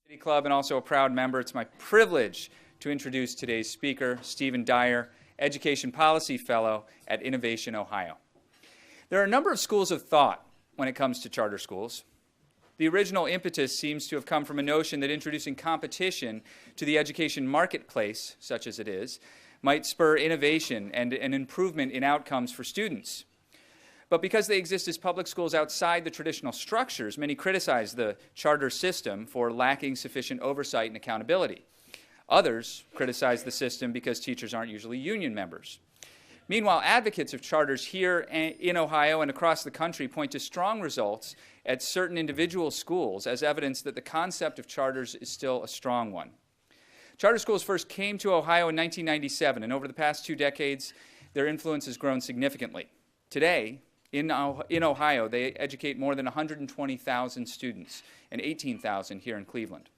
City Club and also a proud member, it's my privilege to introduce today's speaker, Stephen Dyer, Education Policy Fellow at Innovation, Ohio. There are a number of schools of thought when it comes to charter schools. The original impetus seems to have come from a notion that introducing competition to the education marketplace, such as it is, might spur innovation and an improvement in outcomes for students. But because they exist as public schools outside the traditional structures, many criticize the charter system for lacking sufficient oversight and accountability. Others criticize the system because teachers aren't usually union members. Meanwhile, advocates of charters here in Ohio and across the country point to strong results at certain individual schools as evidence that the concept of charters is still a strong one. Charter schools first came to Ohio in 1997, and over the past 2 decades, their influence has grown significantly. Today, in Ohio, they educate more than 120,000 students and 18,000 here in Cleveland.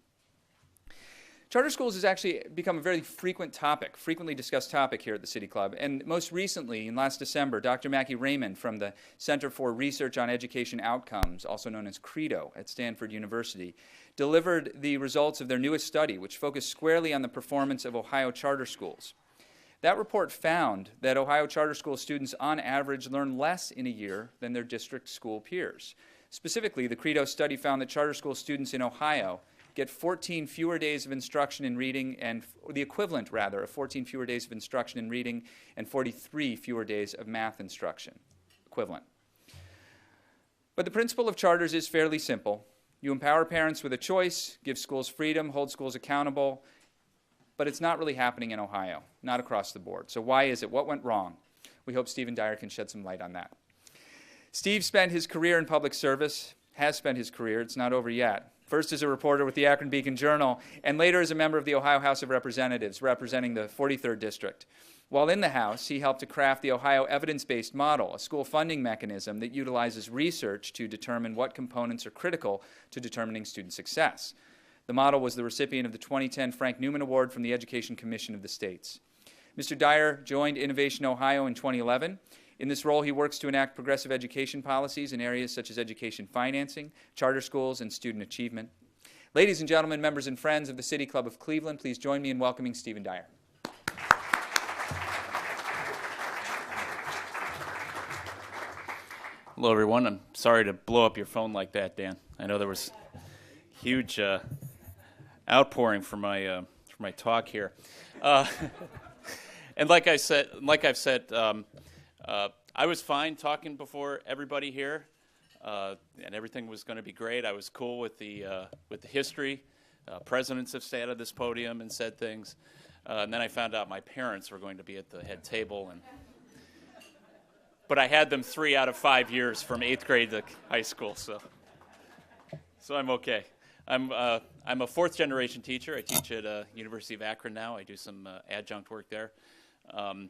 Charter schools has actually become a very frequently discussed topic here at the City Club. And most recently, in last December, Dr. Mackie Raymond from the Center for Research on Education Outcomes, also known as CREDO at Stanford University, delivered the results of their newest study, which focused squarely on the performance of Ohio charter schools. That report found that Ohio charter school students on average learn less in a year than their district school peers. Specifically, the CREDO study found that charter school students in Ohio get 14 fewer days of instruction in reading, and the equivalent, rather, of 14 fewer days of instruction in reading and 43 fewer days of math instruction, equivalent. But the principle of charters is fairly simple. You empower parents with a choice, give schools freedom, hold schools accountable, but it's not really happening in Ohio, not across the board. So why is it? What went wrong? We hope Stephen Dyer can shed some light on that. Steve spent his career in public service, has spent his career, it's not over yet, first as a reporter with the Akron Beacon-Journal, and later as a member of the Ohio House of Representatives, representing the 43rd District. While in the House, he helped to craft the Ohio evidence-based model, a school funding mechanism that utilizes research to determine what components are critical to determining student success. The model was the recipient of the 2010 Frank Newman Award from the Education Commission of the States. Mr. Dyer joined Innovation Ohio in 2011. In this role, he works to enact progressive education policies in areas such as education financing, charter schools, and student achievement. Ladies and gentlemen, members and friends of the City Club of Cleveland, please join me in welcoming Stephen Dyer. Hello, everyone. I'm sorry to blow up your phone like that, Dan. I know there was huge outpouring for my talk here, and like I've said, I was fine talking before everybody here, and everything was going to be great. I was cool with the history. Presidents have sat at this podium and said things, and then I found out my parents were going to be at the head table, but I had them 3 out of 5 years from 8th grade to high school, so I'm okay. I'm a 4th-generation teacher. I teach at University of Akron now. I do some adjunct work there, and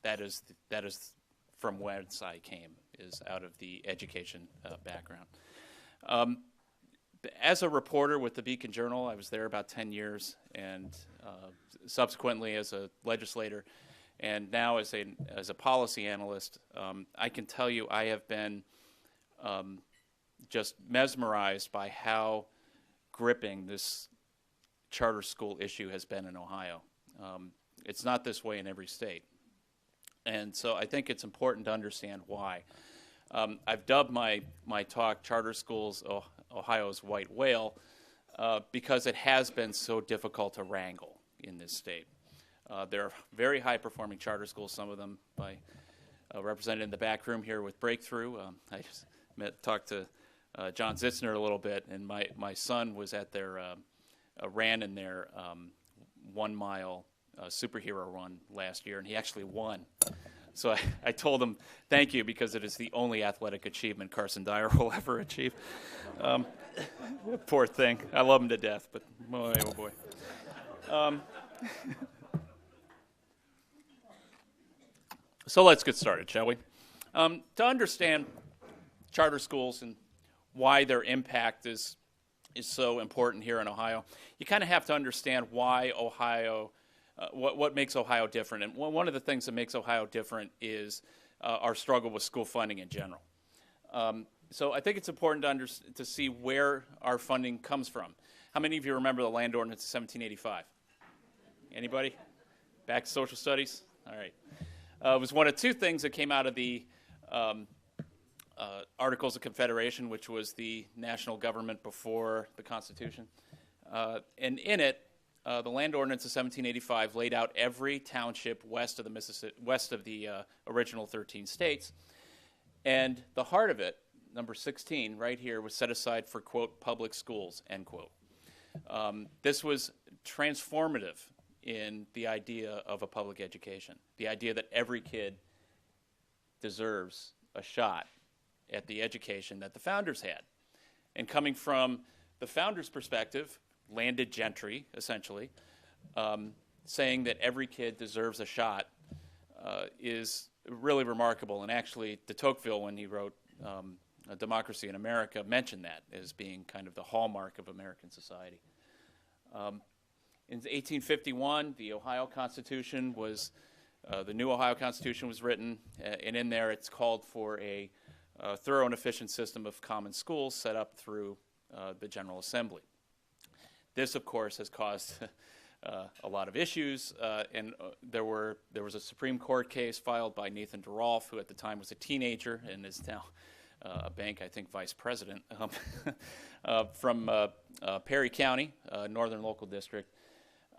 that is from whence I came, is out of the education background. As a reporter with the Beacon-Journal, I was there about 10 years, and subsequently as a legislator, and now as a policy analyst. I can tell you I have been just mesmerized by how gripping this charter school issue has been in Ohio. It's not this way in every state. And so I think it's important to understand why. I've dubbed my talk Charter Schools Ohio's White Whale because it has been so difficult to wrangle in this state. There are very high-performing charter schools, some of them represented in the back room here with Breakthrough. I just talked to John Zitzner a little bit, and my son was at their ran in their 1 mile superhero run last year, and he actually won. So I told him thank you, because it is the only athletic achievement Carson Dyer will ever achieve. Poor thing. I love him to death, but boy, oh boy. So let's get started, shall we? To understand charter schools and why their impact is so important here in Ohio, you kind of have to understand why Ohio, what makes Ohio different. And one of the things that makes Ohio different is our struggle with school funding in general. So I think it's important to see where our funding comes from. How many of you remember the land ordinance of 1785? Anybody? Back to social studies? All right. It was one of two things that came out of the Articles of Confederation, which was the national government before the Constitution. And in it, the land ordinance of 1785 laid out every township west of the original 13 states. And the heart of it, number 16, right here, was set aside for, quote, public schools, end quote. This was transformative in the idea of a public education, the idea that every kid deserves a shot at the education that the founders had. And coming from the founders' perspective, landed gentry, essentially, saying that every kid deserves a shot is really remarkable. And actually, de Tocqueville, when he wrote Democracy in America, mentioned that as being kind of the hallmark of American society. In 1851, the Ohio Constitution was, the new Ohio Constitution was written, and in there it's called for a thorough and efficient system of common schools set up through the General Assembly. This, of course, has caused a lot of issues, and there was a Supreme Court case filed by Nathan DeRolf, who at the time was a teenager and is now a bank, I think, vice president, from Perry County, Northern Local District.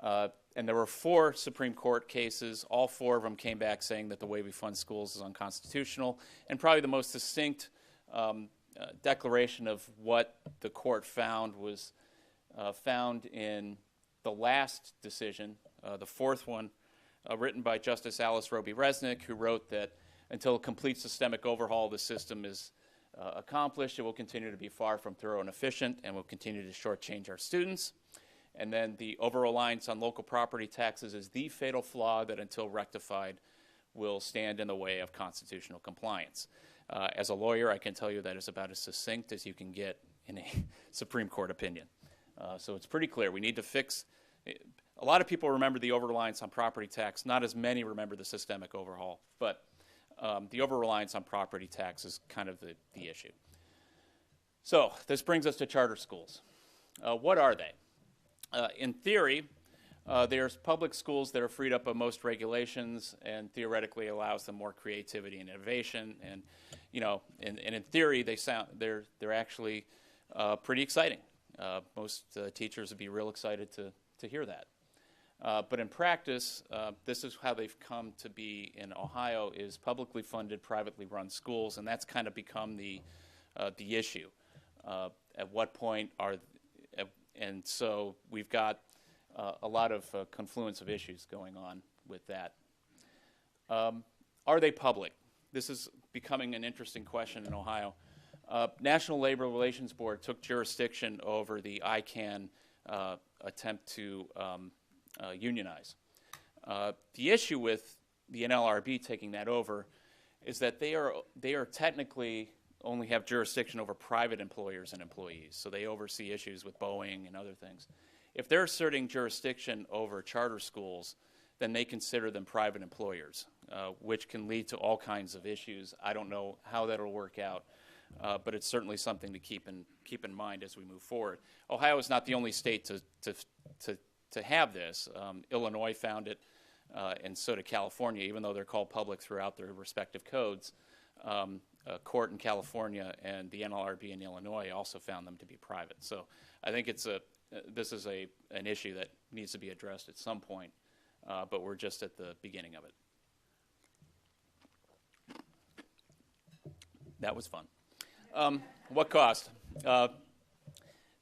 And there were 4 Supreme Court cases. All 4 of them came back saying that the way we fund schools is unconstitutional. And probably the most distinct declaration of what the court found was found in the last decision, the 4th one, written by Justice Alice Roby Resnick, who wrote that until a complete systemic overhaul of the system is accomplished, it will continue to be far from thorough and efficient and will continue to shortchange our students. And then the over-reliance on local property taxes is the fatal flaw that, until rectified, will stand in the way of constitutional compliance. As a lawyer, I can tell you that is about as succinct as you can get in a Supreme Court opinion. So it's pretty clear. We need to fix. A lot of people remember the over-reliance on property tax. Not as many remember the systemic overhaul. But the over-reliance on property tax is kind of the issue. So this brings us to charter schools. What are they? In theory, there's public schools that are freed up of most regulations and theoretically allows them more creativity and innovation. And, you know, and in theory, they're actually pretty exciting. Most teachers would be real excited to hear that. But in practice, this is how they've come to be in Ohio: is publicly funded, privately run schools, and that's kind of become the issue. At what point and so we've got a lot of confluence of issues going on with that. Are they public? This is becoming an interesting question in Ohio. National Labor Relations Board took jurisdiction over the ICANN attempt to unionize. The issue with the NLRB taking that over is that they are technically only have jurisdiction over private employers and employees, so they oversee issues with Boeing and other things. If they're asserting jurisdiction over charter schools, then they consider them private employers, which can lead to all kinds of issues. I don't know how that'll work out, but it's certainly something to keep in mind as we move forward. Ohio is not the only state to have this. Illinois found it, and so did California, even though they're called public throughout their respective codes. A court in California and the NLRB in Illinois also found them to be private. So I think this is an issue that needs to be addressed at some point, but we're just at the beginning of it. That was fun. What cost?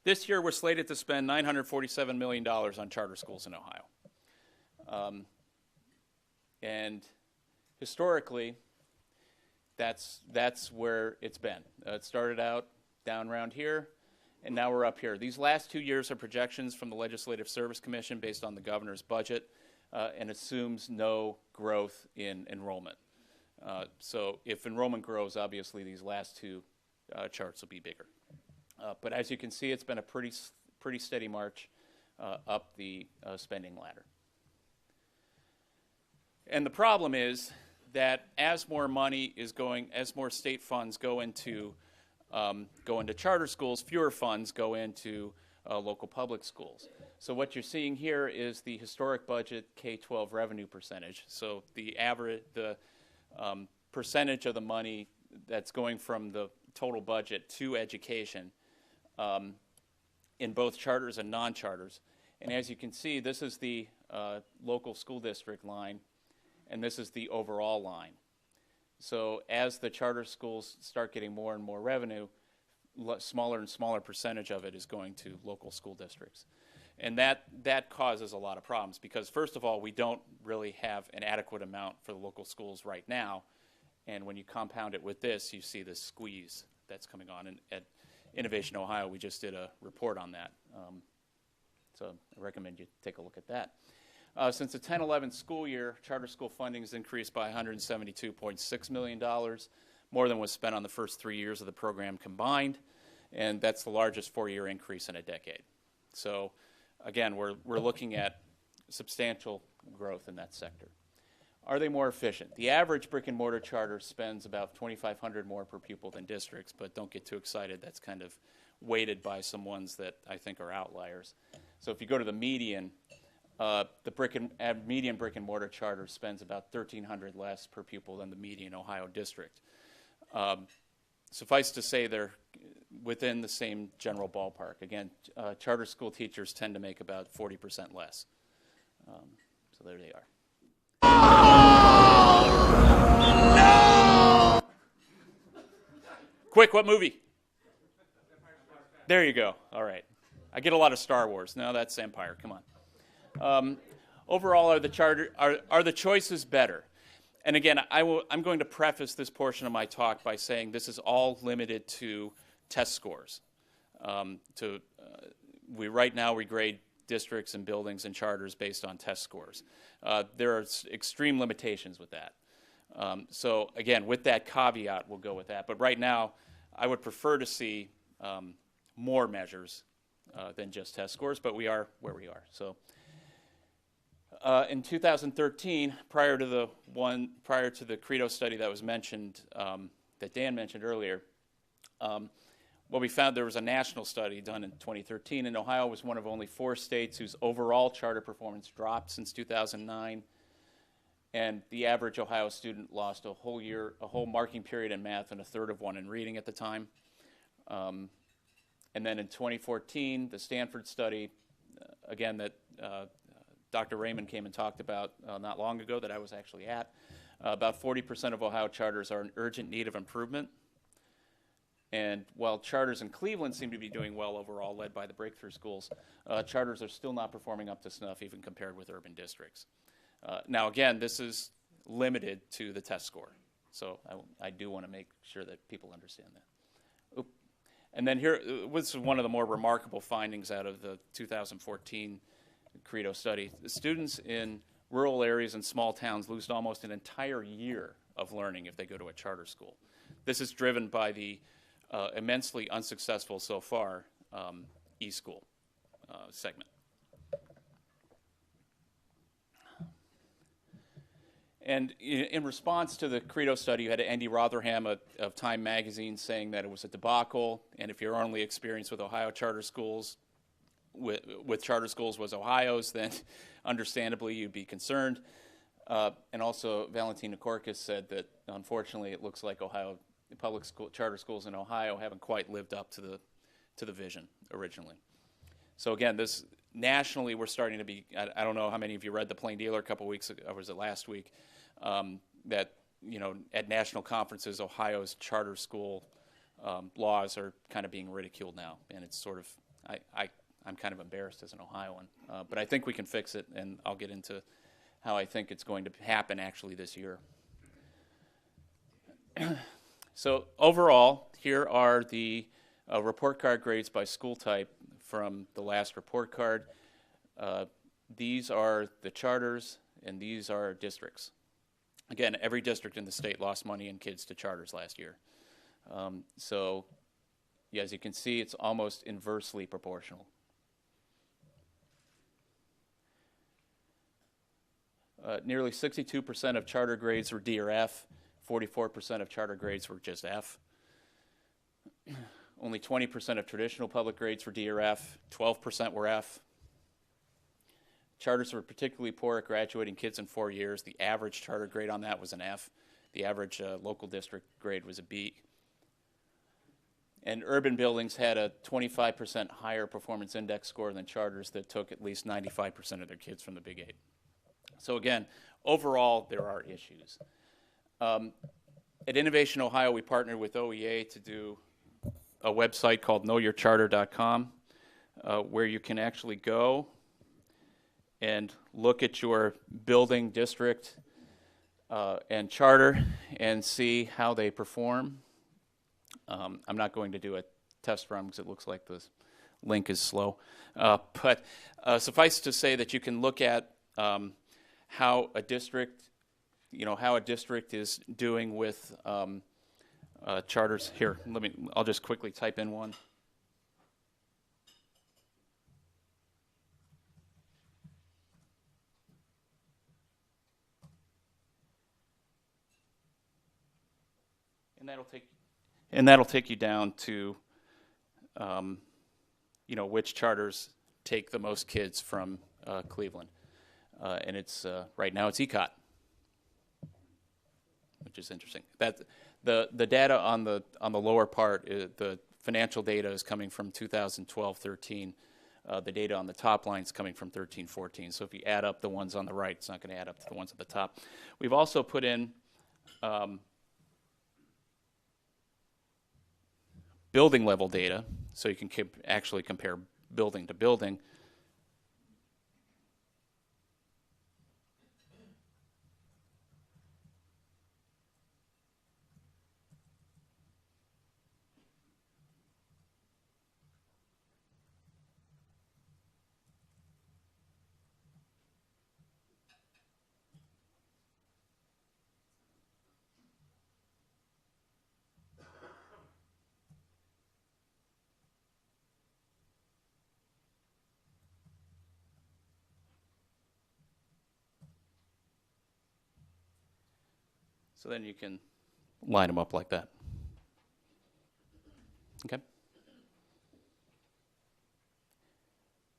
This year we're slated to spend $947 million on charter schools in Ohio. And historically, that's where it's been. It started out down around here, and now we're up here. These last 2 years are projections from the Legislative Service Commission based on the governor's budget, and assumes no growth in enrollment. So if enrollment grows, obviously these last 2 charts will be bigger. But as you can see, it's been a pretty steady march up the spending ladder. And the problem is that as more money is going, as more state funds go into go into charter schools, fewer funds go into local public schools. So what you're seeing here is the historic budget K-12 revenue percentage. So the average, the percentage of the money that's going from the total budget to education in both charters and non-charters. And as you can see, this is the local school district line, and this is the overall line. So as the charter schools start getting more and more revenue, smaller and smaller percentage of it is going to local school districts. And that causes a lot of problems because, first of all, we don't really have an adequate amount for the local schools right now. And when you compound it with this, you see this squeeze that's coming on. And at Innovation Ohio, we just did a report on that. So I recommend you take a look at that. Since the 10-11 school year, charter school funding has increased by $172.6 million, more than was spent on the first 3 years of the program combined. And that's the largest 4-year increase in a decade. So again, we're looking at substantial growth in that sector. Are they more efficient? The average brick and mortar charter spends about $2,500 more per pupil than districts, but don't get too excited. That's kind of weighted by some ones that I think are outliers. So if you go to the median, the median brick and mortar charter spends about $1,300 less per pupil than the median Ohio district. Suffice to say, they're within the same general ballpark. Again, charter school teachers tend to make about 40% less. So there they are. No! Quick, what movie? There you go. All right. I get a lot of Star Wars. No, that's Empire. Come on. Overall, are the choices better? And again, I'm going to preface this portion of my talk by saying this is all limited to test scores. Right now we grade districts and buildings and charters based on test scores. There are extreme limitations with that. So again, with that caveat, we'll go with that. But right now, I would prefer to see more measures than just test scores, but we are where we are. So. In 2013, prior to the CREDO study that was mentioned, that Dan mentioned earlier, what we found, there was a national study done in 2013, and Ohio was one of only 4 states whose overall charter performance dropped since 2009, and the average Ohio student lost a whole marking period in math and a third of one in reading at the time. And then in 2014, the Stanford study, again, that Dr. Raymond came and talked about not long ago that I was actually at. About 40% of Ohio charters are in urgent need of improvement. And while charters in Cleveland seem to be doing well overall, led by the breakthrough schools, charters are still not performing up to snuff, even compared with urban districts. Now, again, this is limited to the test score. So I do want to make sure that people understand that. And then here, this is one of the more remarkable findings out of the 2014 CREDO study. The students in rural areas and small towns lose almost an entire year of learning if they go to a charter school. This is driven by the immensely unsuccessful so far e-school segment. And in response to the CREDO study, you had Andy Rotherham of Time magazine saying that it was a debacle, and if your only experience with Ohio charter schools with charter schools was Ohio's, then understandably you'd be concerned. And also Valentina Korkis said that unfortunately it looks like charter schools in Ohio haven't quite lived up to the vision originally. So again, this nationally we're starting to be, I don't know how many of you read the Plain Dealer a couple weeks ago, or was it last week, that at national conferences Ohio's charter school laws are kind of being ridiculed now, and it's sort of, I'm kind of embarrassed as an Ohioan, but I think we can fix it, and I'll get into how I think it's going to happen actually this year. So overall, here are the report card grades by school type from the last report card. These are the charters, and these are districts. Again, every district in the state lost money and kids to charters last year. So yeah, as you can see, it's almost inversely proportional. Nearly 62% of charter grades were D or F, 44% of charter grades were just F. Only 20% of traditional public grades were D or F, 12% were F. Charters were particularly poor at graduating kids in 4 years. The average charter grade on that was an F. The average local district grade was a B. And urban buildings had a 25% higher performance index score than charters that took at least 95% of their kids from the Big Eight. So again, overall, there are issues. At Innovation Ohio, we partnered with OEA to do a website called knowyourcharter.com, where you can actually go and look at your building, district, and charter and see how they perform. I'm not going to do a test run because it looks like the link is slow. But suffice to say that you can look at how a district, how a district is doing with charters. Here, I'll just quickly type in one. And that'll take you down to, which charters take the most kids from Cleveland. And it's right now it's ECOT, which is interesting. The data on the lower part, the financial data is coming from 2012-13. The data on the top line is coming from 13-14. So if you add up the ones on the right, it's not going to add up to the ones at the top. We've also put in building level data, so you can actually compare building to building. So then you can line them up like that. Okay.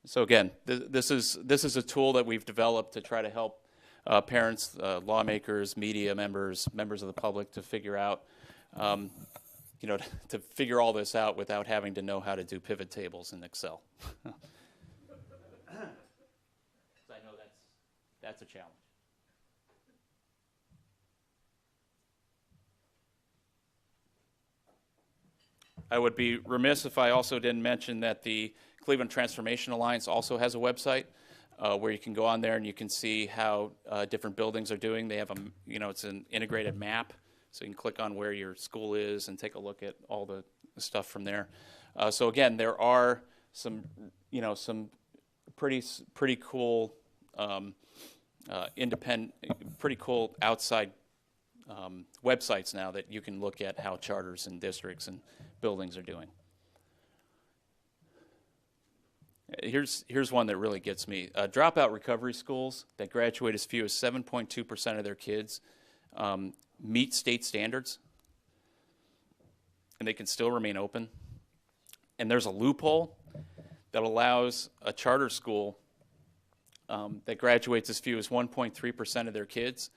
So again, this is a tool that we've developed to try to help parents, lawmakers, media members of the public to figure out, to figure all this out without having to know how to do pivot tables in Excel. So I know that's a challenge. I would be remiss if I also didn't mention that the Cleveland Transformation Alliance also has a website where you can go on there and you can see how different buildings are doing. They have it's an integrated map, so you can click on where your school is and take a look at all the stuff from there. So again, there are some pretty cool independent, pretty cool outside websites now that you can look at how charters and districts and buildings are doing. Here's one that really gets me. Dropout recovery schools that graduate as few as 7.2% of their kids meet state standards, and they can still remain open. And there's a loophole that allows a charter school that graduates as few as 1.3% of their kids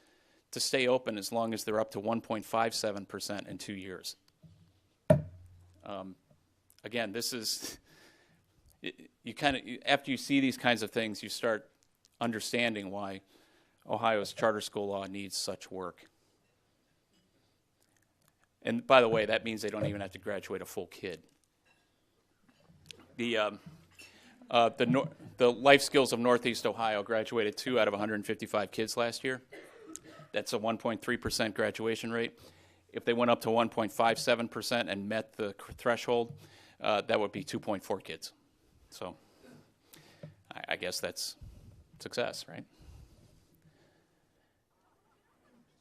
to stay open as long as they're up to 1.57% in 2 years. Again, this is, after you see these kinds of things, you start understanding why Ohio's charter school law needs such work. And by the way, that means they don't even have to graduate a full kid. The Life Skills of Northeast Ohio graduated 2 out of 155 kids last year. That's a 1.3% graduation rate. If they went up to 1.57% and met the threshold, that would be 2.4 kids. So I guess that's success, right?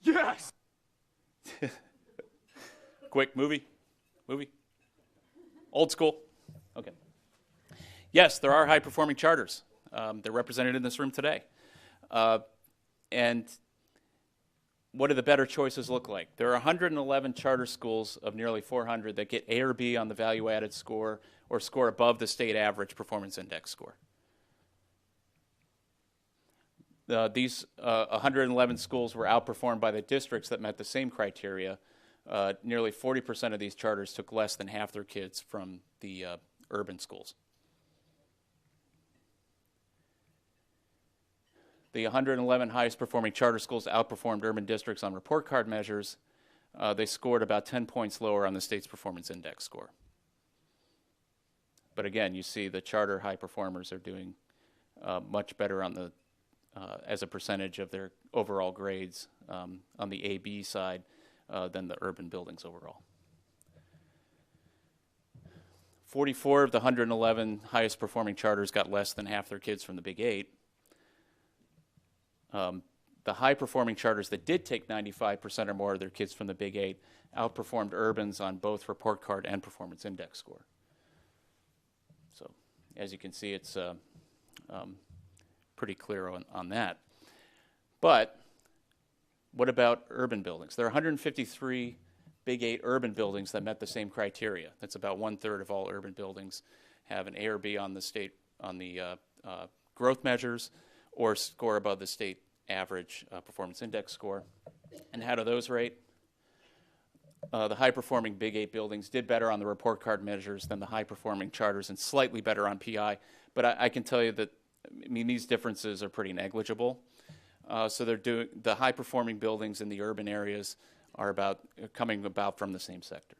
Yes! Quick movie? Old school? Okay. Yes, there are high-performing charters. They're represented in this room today. And what do the better choices look like? There are 111 charter schools of nearly 400 that get A or B on the value-added score or score above the state average performance index score. These 111 schools were outperformed by the districts that met the same criteria. Nearly 40% of these charters took less than half their kids from the urban schools. The 111 highest performing charter schools outperformed urban districts on report card measures. They scored about 10 points lower on the state's performance index score. But again, you see the charter high performers are doing much better on the as a percentage of their overall grades on the AB side than the urban buildings overall. 44 of the 111 highest performing charters got less than half their kids from the Big Eight. The high-performing charters that did take 95% or more of their kids from the Big Eight outperformed urbans on both report card and performance index score. So, as you can see, it's pretty clear on that. But what about urban buildings? There are 153 Big Eight urban buildings that met the same criteria. That's about 1/3 of all urban buildings have an A or B on the state growth measures, or score above the state average performance index score. And how do those rate? The high-performing Big Eight buildings did better on the report card measures than the high-performing charters, and slightly better on PI. But I can tell you that, I mean, these differences are pretty negligible. So the high-performing buildings in the urban areas are coming about from the same sector.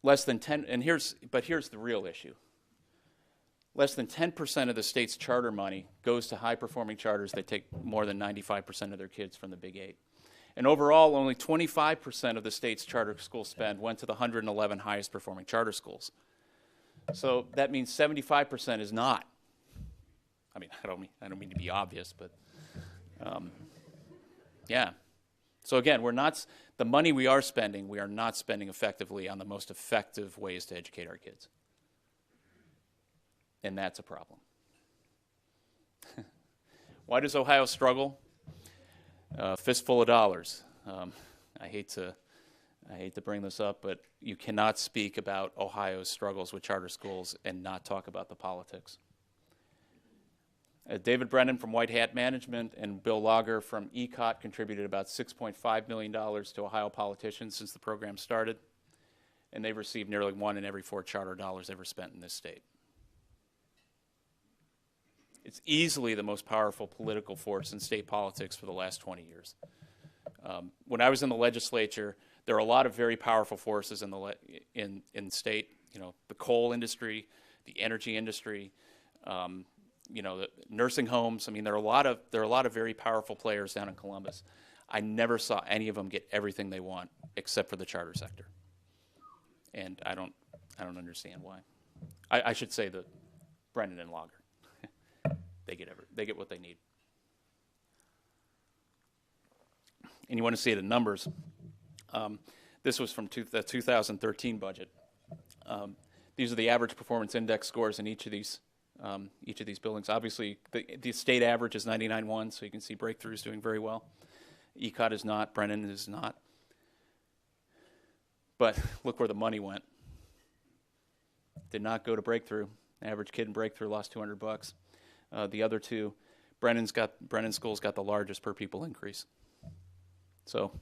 Less than 10, but here's the real issue. Less than 10% of the state's charter money goes to high-performing charters that take more than 95% of their kids from the Big Eight. And overall, only 25% of the state's charter school spend went to the 111 highest-performing charter schools. So that means 75% is not. I mean, I don't mean to be obvious, but yeah. So again, the money we are spending, we are not spending effectively on the most effective ways to educate our kids. And that's a problem. Why does Ohio struggle? Fistful of dollars. I hate to bring this up, but you cannot speak about Ohio's struggles with charter schools and not talk about the politics. David Brennan from White Hat Management and Bill Lager from ECOT contributed about $6.5 million to Ohio politicians since the program started, and they've received nearly 1 in every 4 charter dollars ever spent in this state. It's easily the most powerful political force in state politics for the last 20 years. When I was in the legislature, there are a lot of very powerful forces in the state. You know, the coal industry, the energy industry, you know, the nursing homes. I mean, there are a lot of very powerful players down in Columbus. I never saw any of them get everything they want, except for the charter sector. And I don't understand why. I should say that Brennan and Lager. They get what they need. And you want to see the numbers. This was from the 2013 budget. These are the average performance index scores in each of these buildings. Obviously, the state average is 99.1, so you can see Breakthrough is doing very well. ECOT is not. Brennan is not. But look where the money went. Did not go to Breakthrough. Average kid in Breakthrough lost $200. The other two, Brennan School's got the largest per pupil increase. So,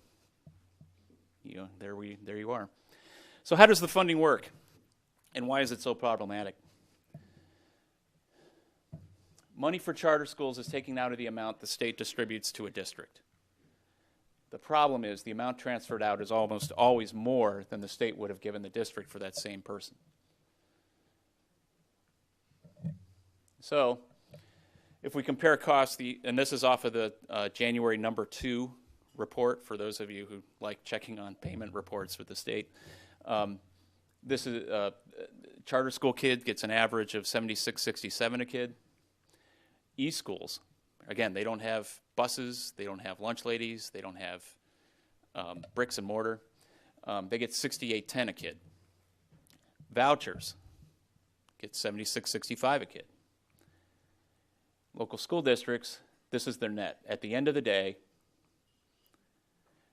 you know, there you are. So how does the funding work, and why is it so problematic? Money for charter schools is taken out of the amount the state distributes to a district. The problem is the amount transferred out is almost always more than the state would have given the district for that same person. So, if we compare costs, and this is off of the January #2 report, for those of you who like checking on payment reports with the state. This is a charter school kid gets an average of $76.67 a kid. E-schools, again, they don't have buses, they don't have lunch ladies, they don't have bricks and mortar. They get $68.10 a kid. Vouchers get $76.65 a kid. Local school districts This is their net. At the end of the day,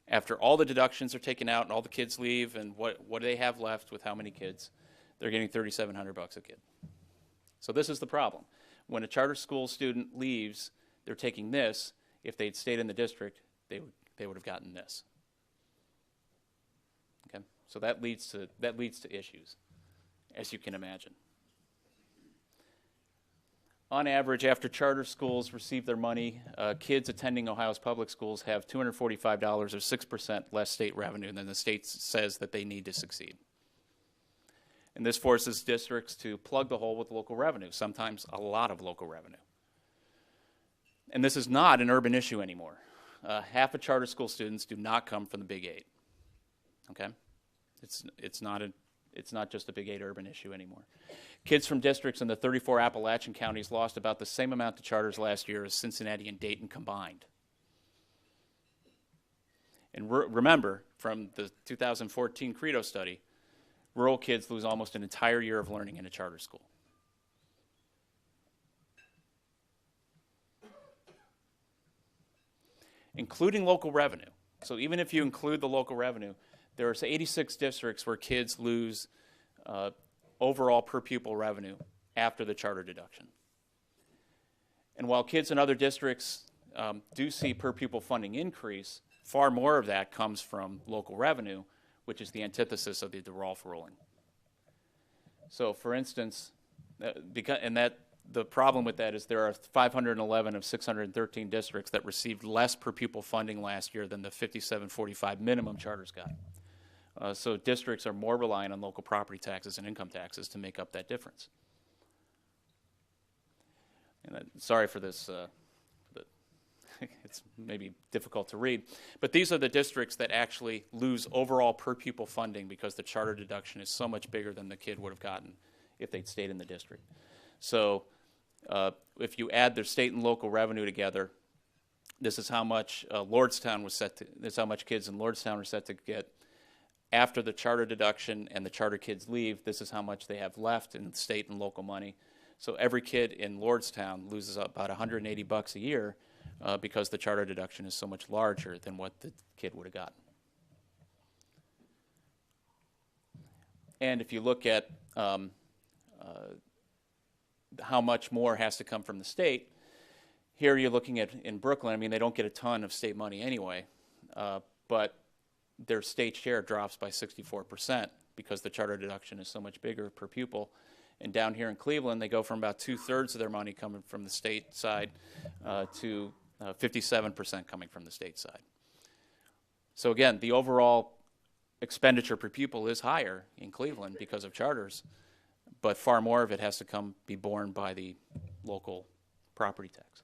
after all the deductions are taken out and all the kids leave and what do they have left with how many kids, they're getting $3,700 a kid. So this is the problem. When a charter school student leaves, they're taking this. If they'd stayed in the district, they would have gotten this. Okay? So that leads to issues, as you can imagine. On average, after charter schools receive their money, kids attending Ohio's public schools have $245 or 6% less state revenue than the state says that they need to succeed. And this forces districts to plug the hole with local revenue, sometimes a lot of local revenue. And this is not an urban issue anymore. Half of charter school students do not come from the Big Eight. Okay? It's not just a Big Eight urban issue anymore. Kids from districts in the 34 Appalachian counties lost about the same amount to charters last year as Cincinnati and Dayton combined. And remember, from the 2014 CREDO study, rural kids lose almost an entire year of learning in a charter school. Including local revenue. So even if you include the local revenue, there are 86 districts where kids lose overall per pupil revenue after the charter deduction. And while kids in other districts do see per pupil funding increase, far more of that comes from local revenue, which is the antithesis of the DeRolf ruling. So for instance, the problem with that is there are 511 of 613 districts that received less per pupil funding last year than the 5745 minimum charters got. So districts are more reliant on local property taxes and income taxes to make up that difference. And sorry for this, it's maybe difficult to read, but these are the districts that actually lose overall per pupil funding because the charter deduction is so much bigger than the kid would have gotten if they'd stayed in the district. So if you add their state and local revenue together, this is how much Lordstown was set to, this is how much kids in Lordstown are set to get after the charter deduction and the charter kids leave. This is how much they have left in state and local money. So every kid in Lordstown loses about $180 a year because the charter deduction is so much larger than what the kid would have gotten. And if you look at how much more has to come from the state, here you're looking at in Brooklyn, I mean, they don't get a ton of state money anyway, but their state share drops by 64% because the charter deduction is so much bigger per pupil. And down here in Cleveland, they go from about 2/3 of their money coming from the state side to 57% coming from the state side. So again, the overall expenditure per pupil is higher in Cleveland because of charters, but far more of it has to be borne by the local property tax.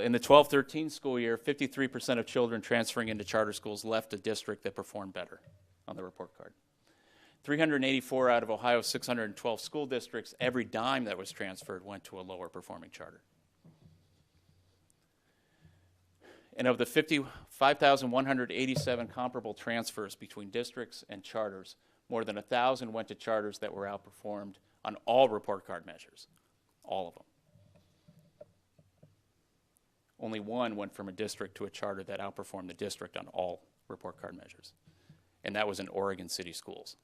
In the 12-13 school year, 53% of children transferring into charter schools left a district that performed better on the report card. 384 out of Ohio's 612 school districts, every dime that was transferred went to a lower performing charter. And of the 5,187 comparable transfers between districts and charters, more than 1,000 went to charters that were outperformed on all report card measures, all of them. Only one went from a district to a charter that outperformed the district on all report card measures, and that was in Oregon City Schools.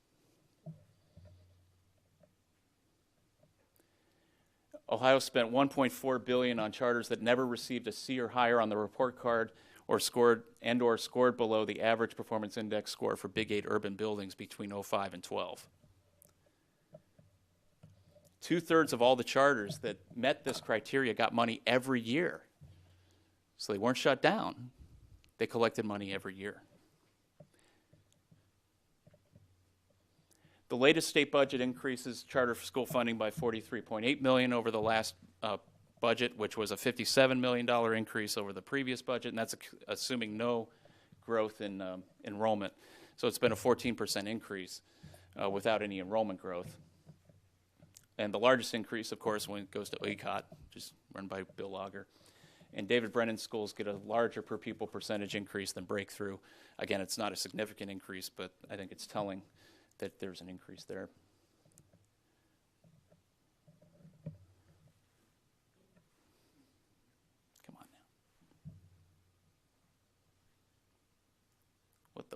Ohio spent $1.4 billion on charters that never received a C or higher on the report card or scored below the average performance index score for Big 8 urban buildings between 2005 and 2012. 2/3 of all the charters that met this criteria got money every year. So they weren't shut down. They collected money every year. The latest state budget increases charter school funding by $43.8 million over the last budget, which was a $57 million increase over the previous budget, and that's assuming no growth in enrollment. So it's been a 14% increase without any enrollment growth. And the largest increase, of course, when it goes to ECOT, which is run by Bill Lager. And David Brennan schools get a larger per pupil percentage increase than Breakthrough. Again, it's not a significant increase, but I think it's telling that there's an increase there.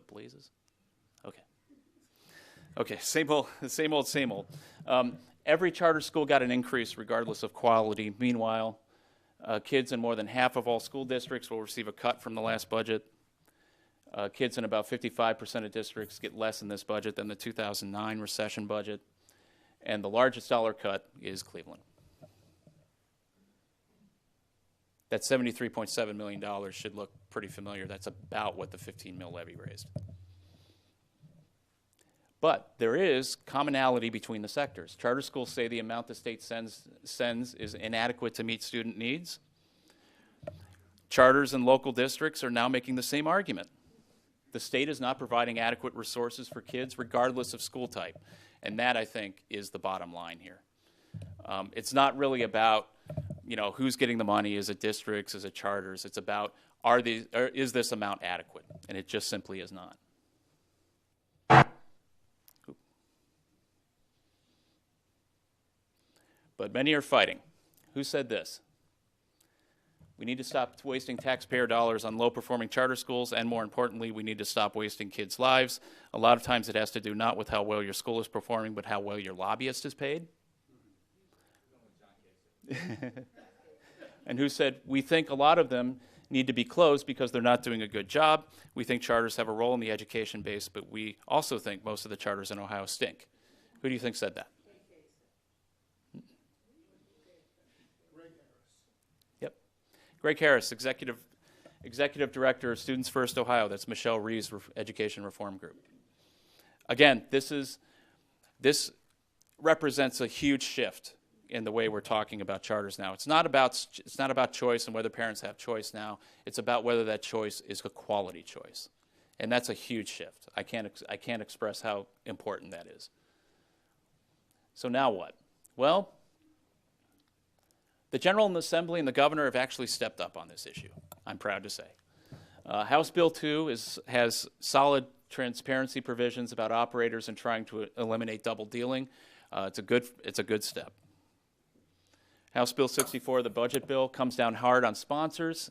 pleases? Okay. Okay, same old, same old, same old. Every charter school got an increase regardless of quality. Meanwhile, kids in more than half of all school districts will receive a cut from the last budget. Kids in about 55% of districts get less in this budget than the 2009 recession budget. And the largest dollar cut is Cleveland. That $73.7 million should look pretty familiar. That's about what the 15 mil levy raised. But there is commonality between the sectors. Charter schools say the amount the state sends is inadequate to meet student needs. Charters and local districts are now making the same argument. The state is not providing adequate resources for kids regardless of school type. And that, I think, is the bottom line here. It's not really about, who's getting the money. Is it districts? Is it charters? It's about, is this amount adequate? And it just simply is not. But many are fighting. Who said this? We need to stop wasting taxpayer dollars on low-performing charter schools, and more importantly, we need to stop wasting kids' lives. A lot of times it has to do not with how well your school is performing, but how well your lobbyist is paid. And who said, we think a lot of them need to be closed because they're not doing a good job. We think charters have a role in the education base, but we also think most of the charters in Ohio stink. Who do you think said that? Greg Harris, Executive Director of Students First Ohio. That's Michelle Reeves' Education Reform Group. Again, this represents a huge shift in the way we're talking about charters now. It's not about choice and whether parents have choice now. It's about whether that choice is a quality choice, and that's a huge shift. I can't express how important that is. So now what? Well, the General Assembly and the Governor have actually stepped up on this issue, I'm proud to say. House Bill 2 has solid transparency provisions about operators and trying to eliminate double dealing. It's a good step. House Bill 64, the budget bill, comes down hard on sponsors.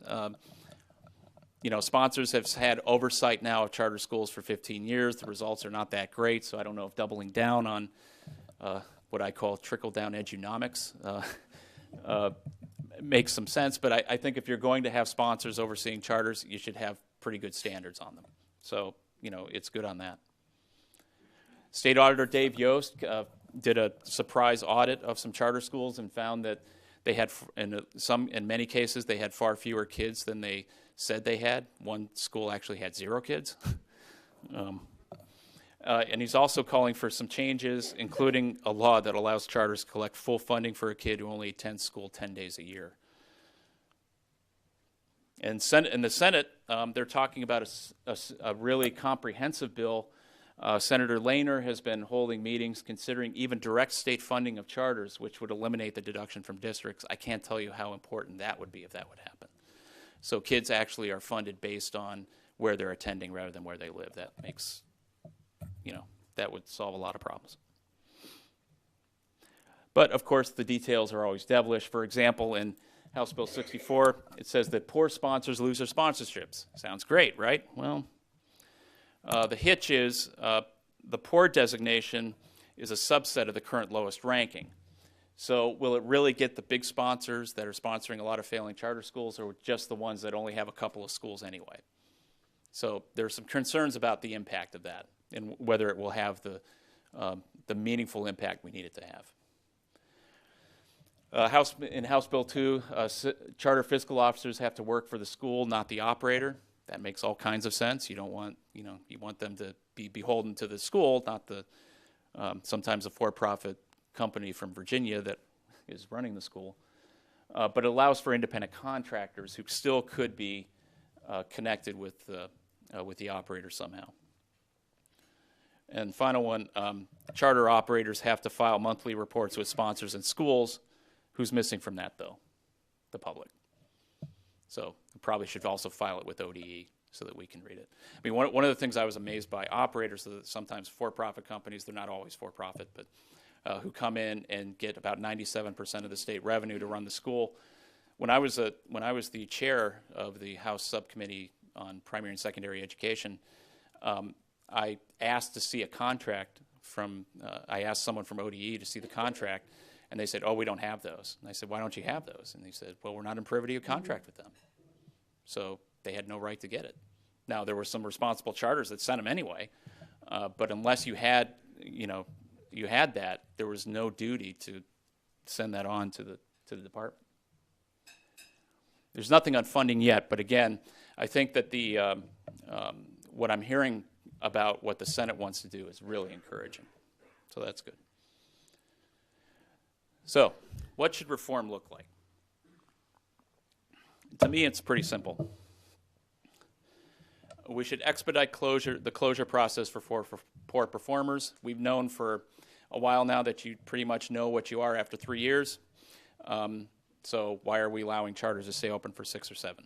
Sponsors have had oversight now of charter schools for 15 years. The results are not that great, so I don't know if doubling down on what I call trickle-down edunomics makes some sense, but I think if you're going to have sponsors overseeing charters, you should have pretty good standards on them. So, it's good on that. State Auditor Dave Yost did a surprise audit of some charter schools and found that they had, in many cases, they had far fewer kids than they said they had. One school actually had 0 kids. And he's also calling for some changes, including a law that allows charters to collect full funding for a kid who only attends school 10 days a year. And in the Senate, they're talking about a really comprehensive bill. Senator Lehner has been holding meetings considering even direct state funding of charters, which would eliminate the deduction from districts. I can't tell you how important that would be if that would happen. So kids actually are funded based on where they're attending rather than where they live. That makes... that would solve a lot of problems. But, of course, the details are always devilish. For example, in House Bill 64, it says that poor sponsors lose their sponsorships. Sounds great, right? Well, the hitch is the poor designation is a subset of the current lowest ranking. So will it really get the big sponsors that are sponsoring a lot of failing charter schools, or just the ones that only have a couple of schools anyway? So there's some concerns about the impact of that and whether it will have the meaningful impact we need it to have. In House Bill 2, charter fiscal officers have to work for the school, not the operator. That makes all kinds of sense. You don't want, you want them to be beholden to the school, not the sometimes a for-profit company from Virginia that is running the school. But it allows for independent contractors who still could be connected with the operator somehow. And final one, charter operators have to file monthly reports with sponsors and schools. Who's missing from that, though? The public. So we probably should also file it with ODE so that we can read it. I mean, one of the things I was amazed by, operators, sometimes for-profit companies, they're not always for-profit, but who come in and get about 97% of the state revenue to run the school. When I was the chair of the House Subcommittee on Primary and Secondary Education, I asked to see a contract from, I asked someone from ODE to see the contract, and they said, oh, we don't have those. And I said, why don't you have those? And they said, well, we're not in privity of contract with them. So they had no right to get it. Now, there were some responsible charters that sent them anyway, but unless you had, you had that, there was no duty to send that on to the department. There's nothing on funding yet, but again, I think that what I'm hearing about what the Senate wants to do is really encouraging. So that's good. So, what should reform look like? To me, it's pretty simple. We should expedite the closure process for poor performers. We've known for a while now that you pretty much know what you are after 3 years. So why are we allowing charters to stay open for 6 or 7?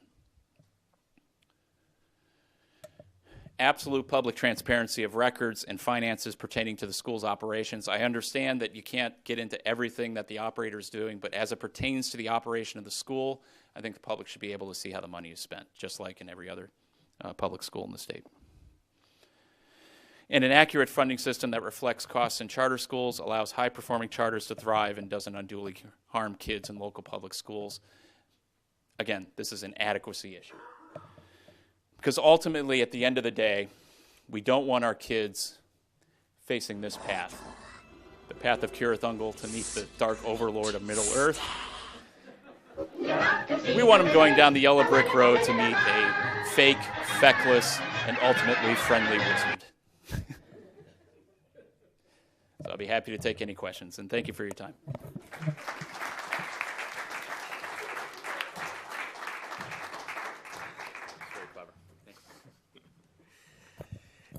Absolute public transparency of records and finances pertaining to the school's operations. I understand that you can't get into everything that the operator is doing, but as it pertains to the operation of the school, I think the public should be able to see how the money is spent, just like in every other public school in the state. And an accurate funding system that reflects costs in charter schools, allows high-performing charters to thrive, and doesn't unduly harm kids in local public schools. Again, this is an adequacy issue. Because ultimately, at the end of the day, we don't want our kids facing this path, the path of Curathungal to meet the dark overlord of Middle-earth. We want them going down the yellow brick road to meet a fake, feckless, and ultimately friendly wizard. So I'll be happy to take any questions, and thank you for your time.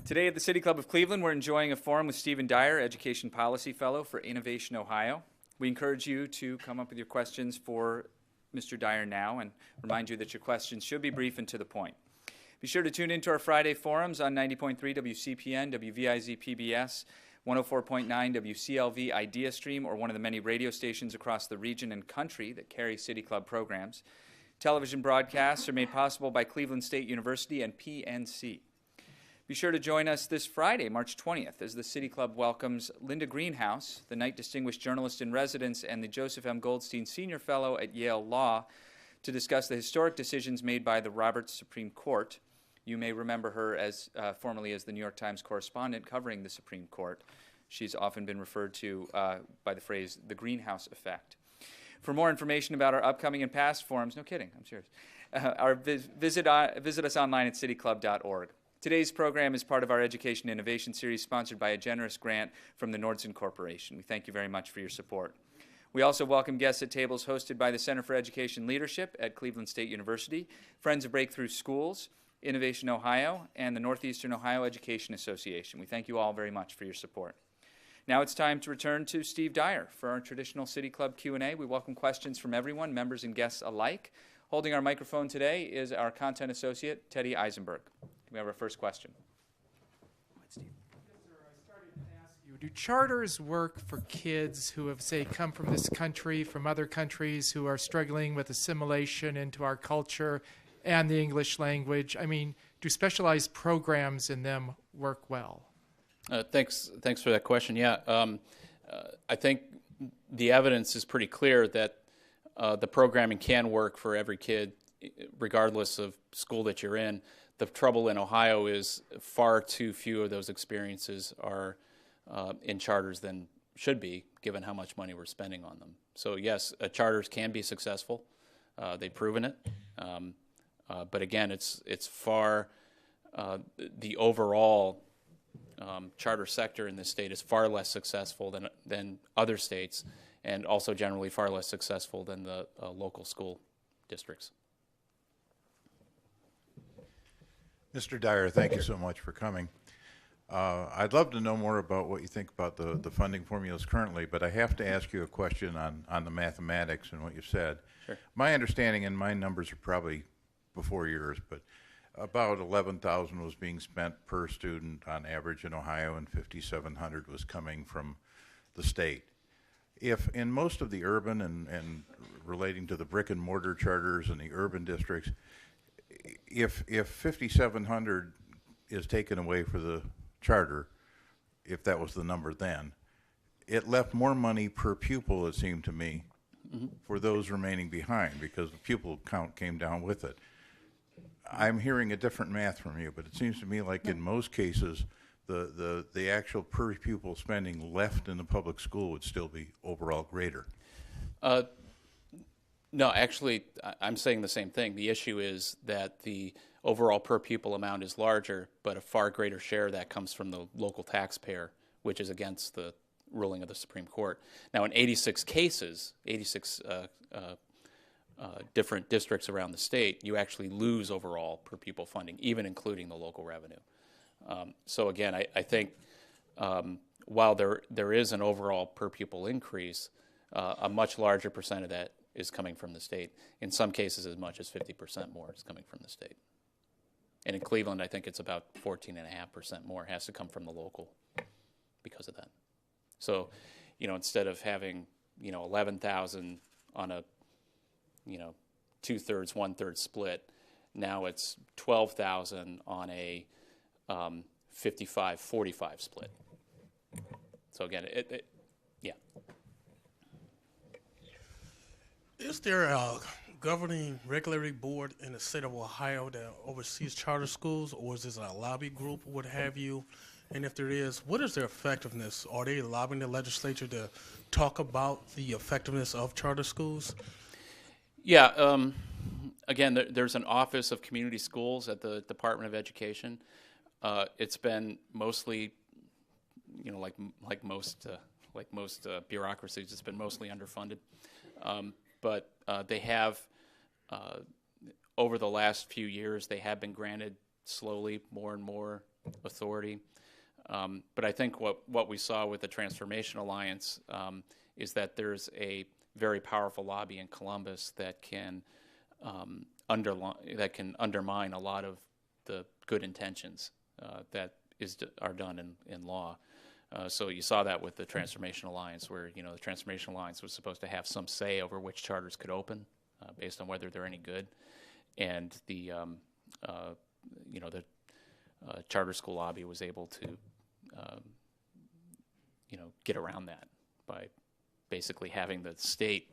Today at the City Club of Cleveland, we're enjoying a forum with Stephen Dyer, Education Policy Fellow for Innovation Ohio. We encourage you to come up with your questions for Mr. Dyer now, and remind you that your questions should be brief and to the point. Be sure to tune into our Friday forums on 90.3 WCPN, WVIZ PBS, 104.9 WCLV Idea Stream, or one of the many radio stations across the region and country that carry City Club programs. Television broadcasts are made possible by Cleveland State University and PNC. Be sure to join us this Friday, March 20th, as the City Club welcomes Linda Greenhouse, the Knight Distinguished Journalist in Residence and the Joseph M. Goldstein Senior Fellow at Yale Law, to discuss the historic decisions made by the Roberts Supreme Court. You may remember her as formerly as the New York Times correspondent covering the Supreme Court. She's often been referred to by the phrase, the greenhouse effect. For more information about our upcoming and past forums, no kidding, I'm serious, visit us online at cityclub.org. Today's program is part of our Education Innovation Series, sponsored by a generous grant from the Nordson Corporation. We thank you very much for your support. We also welcome guests at tables hosted by the Center for Education Leadership at Cleveland State University, Friends of Breakthrough Schools, Innovation Ohio, and the Northeastern Ohio Education Association. We thank you all very much for your support. Now it's time to return to Steve Dyer for our traditional City Club Q&A. We welcome questions from everyone, members and guests alike. Holding our microphone today is our content associate, Teddy Eisenberg. We have our first question. Steve. Yes, sir. I started to ask you, do charters work for kids who have, say, come from this country, from other countries, who are struggling with assimilation into our culture and the English language? I mean, do specialized programs in them work well? Thanks for that question. Yeah, I think the evidence is pretty clear that the programming can work for every kid, regardless of school that you're in. The trouble in Ohio is far too few of those experiences are in charters than should be, given how much money we're spending on them. So yes, charters can be successful. They've proven it. But again, it's far, the overall charter sector in this state is far less successful than other states, and also generally far less successful than the local school districts. Mr. Dyer, thank you so much for coming. I'd love to know more about what you think about the funding formulas currently, but I have to ask you a question on the mathematics and what you said. Sure. My understanding, and my numbers are probably before yours, but about $11,000 was being spent per student on average in Ohio, and $5,700 was coming from the state. If in most of the urban and relating to the brick and mortar charters and the urban districts, if $5,700 is taken away for the charter, if that was the number then, it left more money per pupil, it seemed to me, for those remaining behind, because the pupil count came down with it. I'm hearing a different math from you, but it seems to me like in most cases, the actual per pupil spending left in the public school would still be overall greater. No, actually, I'm saying the same thing. The issue is that the overall per pupil amount is larger, but a far greater share of that comes from the local taxpayer, which is against the ruling of the Supreme Court. Now, in 86 cases, 86 different districts around the state, you actually lose overall per pupil funding, even including the local revenue. So again, I think while there is an overall per pupil increase, a much larger percent of that is coming from the state. In some cases, as much as 50% more is coming from the state. And in Cleveland, I think it's about 14.5% more has to come from the local because of that. So, instead of having, 11,000 on a, 2/3, 1/3 split, now it's 12,000 on a 55-45 split. So again, yeah. Is there a governing regulatory board in the state of Ohio that oversees charter schools, or is this a lobby group, what have you? And if there is, what is their effectiveness? Are they lobbying the legislature to talk about the effectiveness of charter schools? Yeah. Again, there's an Office of Community Schools at the Department of Education. It's been mostly, like most bureaucracies, it's been mostly underfunded. But they have, over the last few years, they have been granted slowly more and more authority. But I think what we saw with the Transformation Alliance is that there's a very powerful lobby in Columbus that can undermine a lot of the good intentions that are done in law. So you saw that with the Transformation Alliance, where the Transformation Alliance was supposed to have some say over which charters could open based on whether they're any good, and the charter school lobby was able to get around that by basically having the state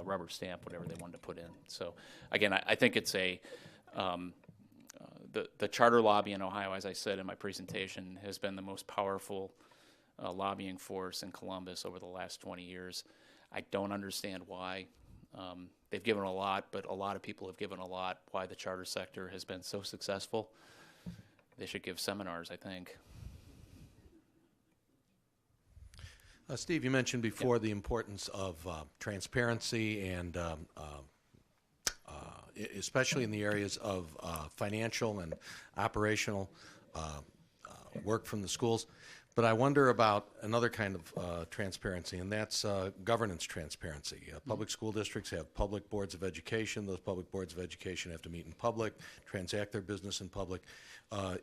rubber stamp whatever they wanted to put in. So again, I think it's the charter lobby in Ohio, as I said in my presentation, has been the most powerful lobbying force in Columbus over the last 20 years. I don't understand why. They've given a lot, but a lot of people have given a lot. Why the charter sector has been so successful. They should give seminars, I think. Steve, you mentioned before the importance of transparency and especially in the areas of financial and operational work from the schools. But I wonder about another kind of transparency, and that's governance transparency. Public school districts have public boards of education. Those public boards of education have to meet in public, transact their business in public. Do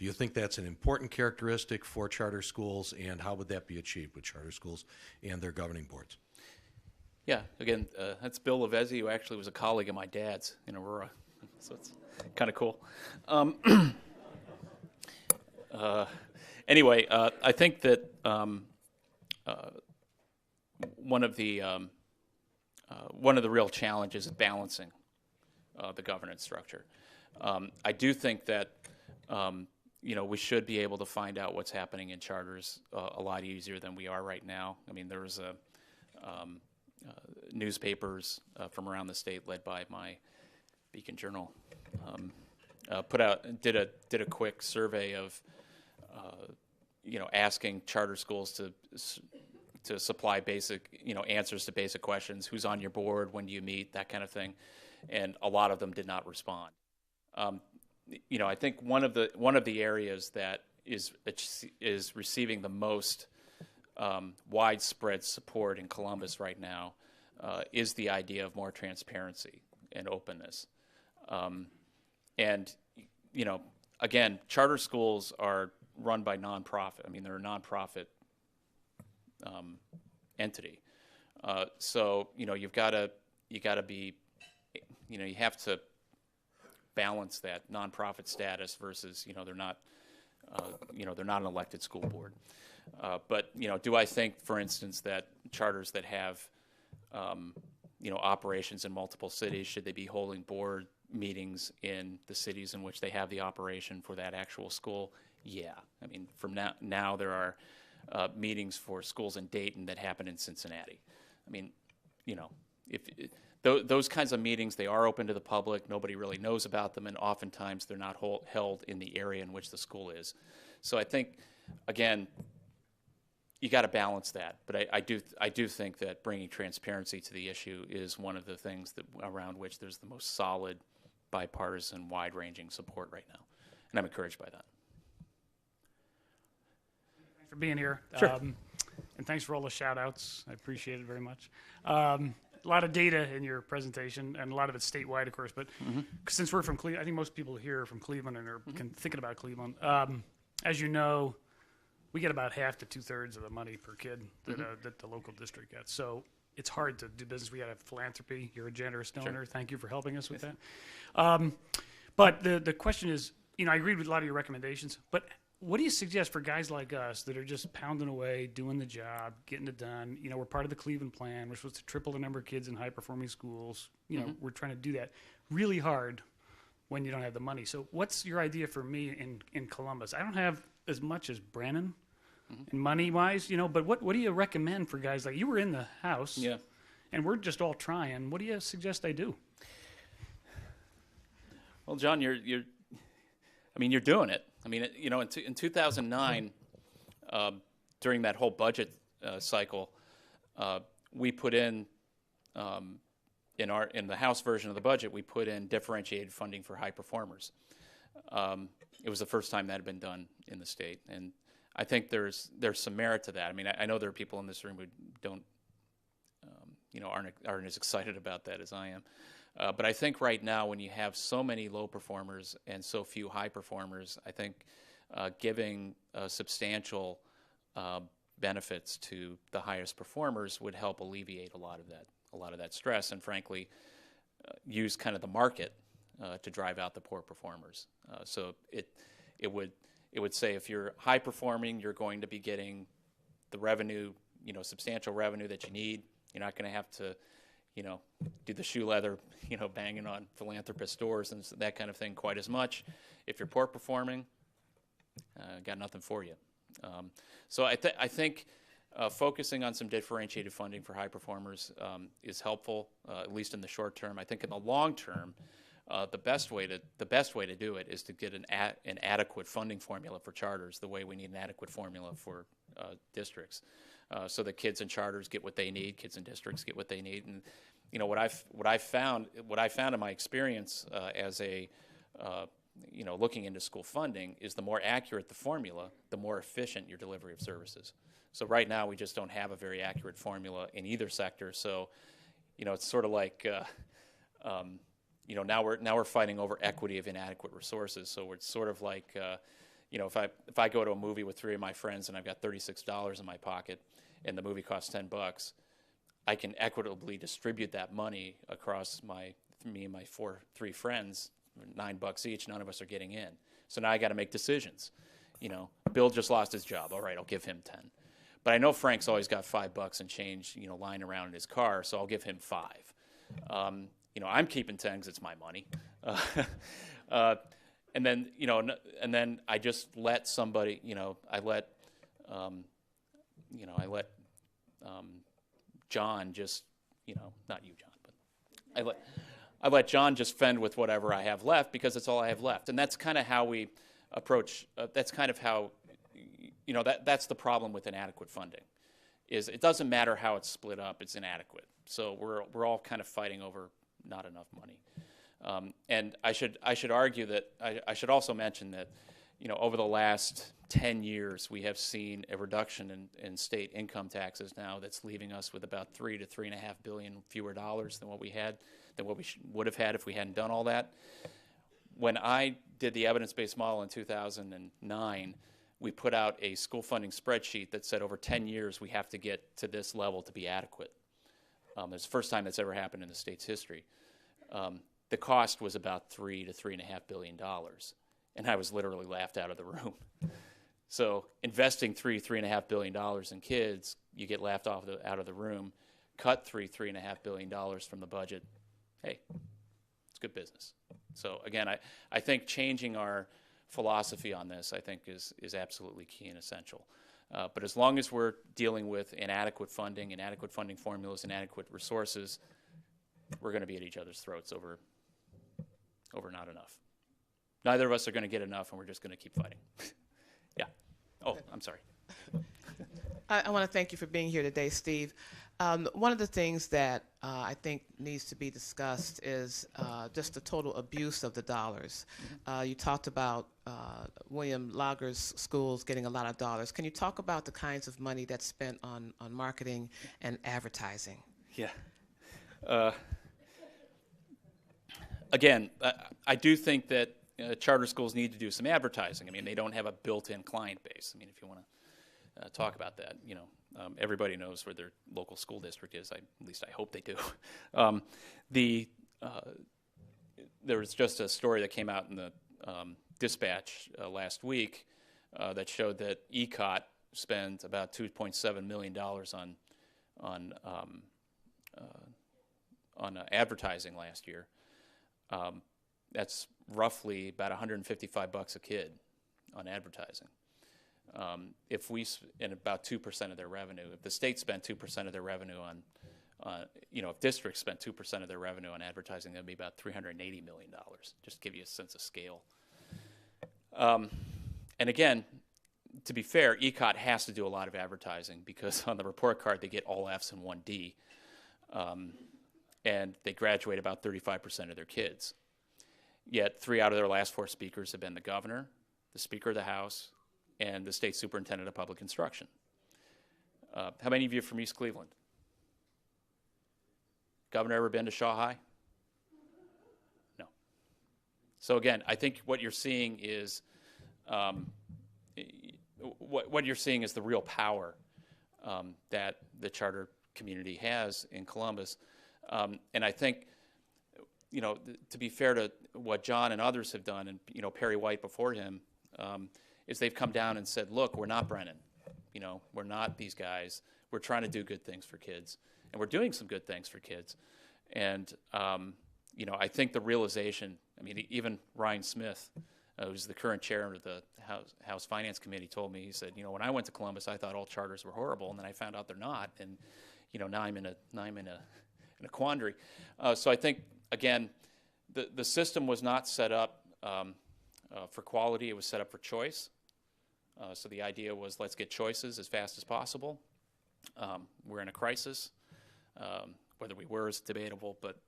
you think that's an important characteristic for charter schools, and how would that be achieved with charter schools and their governing boards? Yeah, again, that's Bill Lavezzi, who actually was a colleague of my dad's in Aurora, so it's kind of cool. Anyway, I think that one of the real challenges is balancing the governance structure. I do think that we should be able to find out what's happening in charters a lot easier than we are right now. I mean, there was newspapers from around the state, led by my Beacon Journal, did a quick survey of asking charter schools to supply basic answers to basic questions: who's on your board, when do you meet, that kind of thing, and a lot of them did not respond. I think one of the areas that is receiving the most widespread support in Columbus right now is the idea of more transparency and openness. Again, charter schools are run by nonprofit. I mean, they're a nonprofit entity. So you've got to be, you have to balance that nonprofit status versus, they're not an elected school board. But, do I think, for instance, that charters that have, operations in multiple cities, should they be holding board meetings in the cities in which they have the operation for that actual school? Yeah. I mean, from now there are meetings for schools in Dayton that happen in Cincinnati. I mean, those kinds of meetings, they are open to the public. Nobody really knows about them, and oftentimes they're not held in the area in which the school is. So I think, again, you got to balance that. But I do think that bringing transparency to the issue is one of the things around which there's the most solid, bipartisan, wide-ranging support right now, and I'm encouraged by that. Thanks for being here. Sure. And thanks for all the shout-outs. I appreciate it very much. A lot of data in your presentation, and a lot of it's statewide, of course. But since we're from Cleveland, I think most people here are from Cleveland and are thinking about Cleveland. As you know, we get about half to 2/3 of the money per kid that the local district gets. So it's hard to do business. We got to have philanthropy. You're a generous donor. Sure. Thank you for helping us with that. But the question is, I agreed with a lot of your recommendations, but what do you suggest for guys like us that are just pounding away, doing the job, getting it done? We're part of the Cleveland plan. We're supposed to triple the number of kids in high-performing schools. We're trying to do that really hard when you don't have the money. So what's your idea for me in Columbus? I don't have as much as Brannon and money-wise, but what do you recommend for guys like you? Were in the House, Yeah. and we're just all trying. What do you suggest I do? Well, John, you're doing it. I mean, in 2009, during that whole budget cycle, we put in the House version of the budget, we put in differentiated funding for high performers. It was the first time that had been done in the state, and I think there's some merit to that. I mean, I know there are people in this room who don't, aren't as excited about that as I am. But I think right now, when you have so many low performers and so few high performers, I think giving substantial benefits to the highest performers would help alleviate a lot of that stress, and frankly, use kind of the market to drive out the poor performers. So it would say if you're high performing, you're going to be getting the revenue, substantial revenue that you need. You're not going to have to do the shoe leather, banging on philanthropist doors and that kind of thing quite as much. If you're poor performing, got nothing for you. So I think focusing on some differentiated funding for high performers is helpful, at least in the short term. I think in the long term, the best way to do it is to get an adequate funding formula for charters, the way we need an adequate formula for districts. So that kids in charters get what they need, kids in districts get what they need, and what I found in my experience as a looking into school funding is the more accurate the formula, the more efficient your delivery of services. So right now we just don't have a very accurate formula in either sector. So it's sort of like now we're fighting over equity of inadequate resources. So it's sort of like if I go to a movie with 3 of my friends and I've got $36 in my pocket and the movie costs $10, I can equitably distribute that money across me and my 3 friends, $9 each. None of us are getting in. So now I got to make decisions. Bill just lost his job. All right, I'll give him 10. But I know Frank's always got $5 and change, lying around in his car, so I'll give him 5. I'm keeping 10 because it's my money. And then I just let somebody, I let John just, not you, John, but I let John just fend with whatever I have left because it's all I have left. And that's kind of how we approach, that's kind of how, that's the problem with inadequate funding, is it doesn't matter how it's split up, it's inadequate. So we're all kind of fighting over not enough money. And I should argue that, I should also mention that, over the last 10 years, we have seen a reduction in state income taxes now that's leaving us with about $3 to $3.5 billion fewer dollars than what we would have had if we hadn't done all that. When I did the evidence-based model in 2009, we put out a school funding spreadsheet that said over 10 years we have to get to this level to be adequate. It's the first time that's ever happened in the state's history. the cost was about $3 to $3.5 billion, and I was literally laughed out of the room. So investing $3.5 billion in kids, you get laughed out of the room. Cut $3.5 billion from the budget. Hey, it's good business. So again, I think changing our philosophy on this, I think, is absolutely key and essential. But as long as we're dealing with inadequate funding formulas, inadequate resources, we're going to be at each other's throats over not enough. Neither of us are going to get enough, and we're just going to keep fighting. Yeah. Oh, I'm sorry. I want to thank you for being here today, Steve. One of the things that I think needs to be discussed is just the total abuse of the dollars. You talked about William Lager's schools getting a lot of dollars. Can you talk about the kinds of money that's spent on marketing and advertising? Yeah. Again, I do think that charter schools need to do some advertising. I mean, they don't have a built-in client base. I mean, if you want to talk about that, everybody knows where their local school district is. At least I hope they do. There was just a story that came out in the Dispatch last week that showed that ECOT spent about $2.7 million on advertising last year. That's roughly about $155 a kid on advertising. If we and about 2% of their revenue, if the state spent 2% of their revenue if districts spent 2% of their revenue on advertising, that'd be about $380 million. Just to give you a sense of scale. And again, to be fair, ECOT has to do a lot of advertising because on the report card they get all Fs and 1D, and they graduate about 35% of their kids. Yet 3 out of their last 4 speakers have been the governor, the Speaker of the House, and the State Superintendent of Public Instruction. How many of you are from East Cleveland? Governor ever been to Shaw High? No. So again, I think what you're seeing is what you're seeing is the real power that the charter community has in Columbus, and I think. To be fair to what John and others have done, and Perry White before him, is they've come down and said, "Look, we're not Brennan. We're not these guys. We're trying to do good things for kids, and we're doing some good things for kids." And I think the realization. I mean, even Ryan Smith, who's the current chair of the House Finance Committee, told me. He said, "When I went to Columbus, I thought all charters were horrible, and then I found out they're not, and now I'm in a quandary." So I think. Again, the system was not set up for quality. It was set up for choice. So the idea was let's get choices as fast as possible. We're in a crisis. Whether we were is debatable, but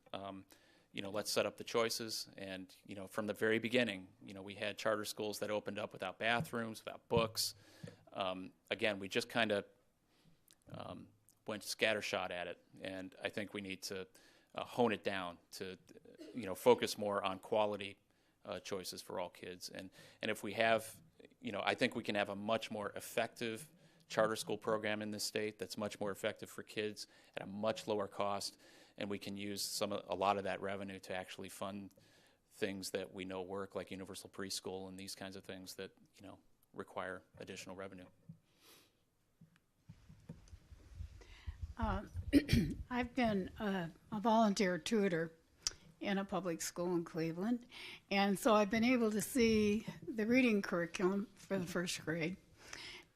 let's set up the choices. And from the very beginning, we had charter schools that opened up without bathrooms, without books. Again, we just kind of went scattershot at it, and I think we need to hone it down to, focus more on quality choices for all kids. And if we have, I think we can have a much more effective charter school program in this state that's much more effective for kids at a much lower cost, and we can use a lot of that revenue to actually fund things that we know work, like universal preschool and these kinds of things that, require additional revenue. I've been a volunteer tutor in a public school in Cleveland, and so I've been able to see the reading curriculum for the first grade.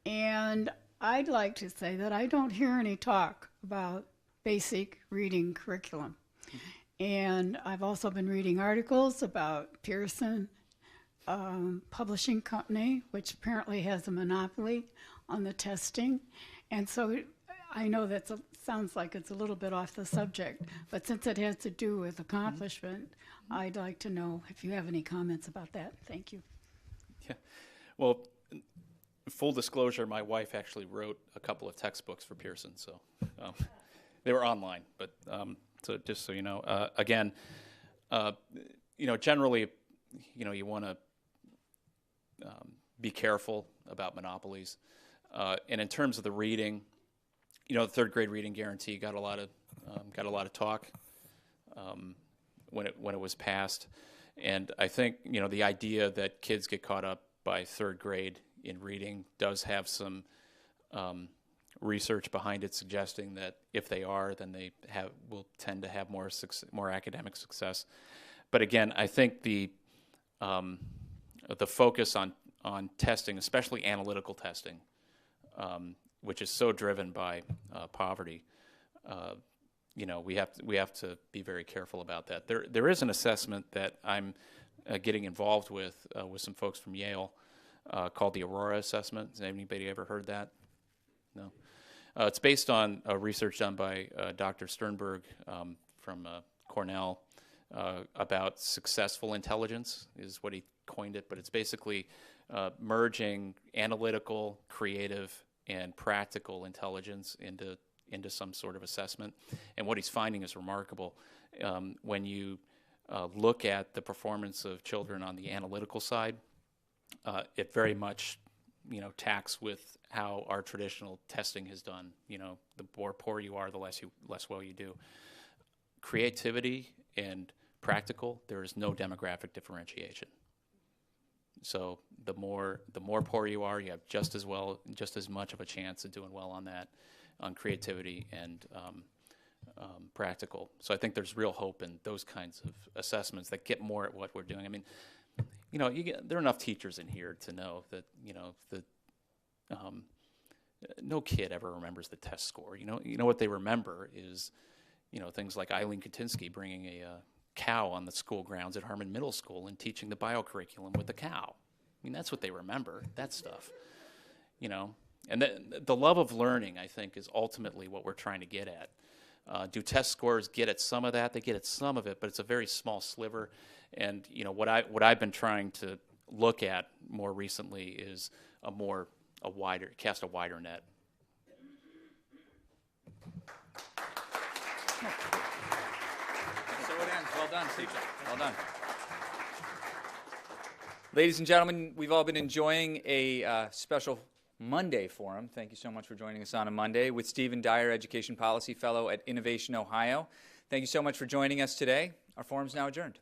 And I'd like to say that I don't hear any talk about basic reading curriculum. And I've also been reading articles about Pearson Publishing Company, which apparently has a monopoly on the testing. And so I know that sounds like it's a little bit off the subject, but since it has to do with accomplishment, I'd like to know if you have any comments about that. Thank you. Yeah. Well, full disclosure, my wife actually wrote a couple of textbooks for Pearson, so they were online. But so just so you know, again, generally, you want to be careful about monopolies. And in terms of the reading, the third grade reading guarantee got a lot of talk. when it was passed. And I think, you know, the idea that kids get caught up by third grade in reading does have some research behind it suggesting that if they are, then they will tend to have more academic success. But again, I think the focus on testing, especially analytical testing, which is so driven by poverty, you know, we have to be very careful about that. There is an assessment that I'm getting involved with some folks from Yale called the Aurora Assessment. Has anybody ever heard that? No. It's based on research done by Dr. Sternberg from Cornell about successful intelligence, is what he coined it. But it's basically merging analytical, creative, and practical intelligence into some sort of assessment. And what he's finding is remarkable. When you look at the performance of children on the analytical side, it very much, you know, tacks with how our traditional testing has done. You know, the more poor you are, the less well you do. Creativity and practical, there is no demographic differentiation. So the more poor you are, you have just as much of a chance of doing well on that, on creativity and practical. So I think there's real hope in those kinds of assessments that get more at what we're doing. I mean, you know, there are enough teachers in here to know that, you know, no kid ever remembers the test score. You know what they remember is, you know, things like Eileen Katinsky bringing a cow on the school grounds at Harmon Middle School and teaching the biocurriculum with the cow. I mean, that's what they remember, that stuff, you know. And the love of learning, I think, is ultimately what we're trying to get at. Do test scores get at some of that? They get at some of it, but it's a very small sliver. And, you know, what I've been trying to look at more recently is cast a wider net. So it ends. Well done, CJ. Well done. Ladies and gentlemen, we've all been enjoying a special Monday forum. Thank you so much for joining us on a Monday with Stephen Dyer, Education Policy Fellow at Innovation Ohio. Thank you so much for joining us today. Our forum's now adjourned.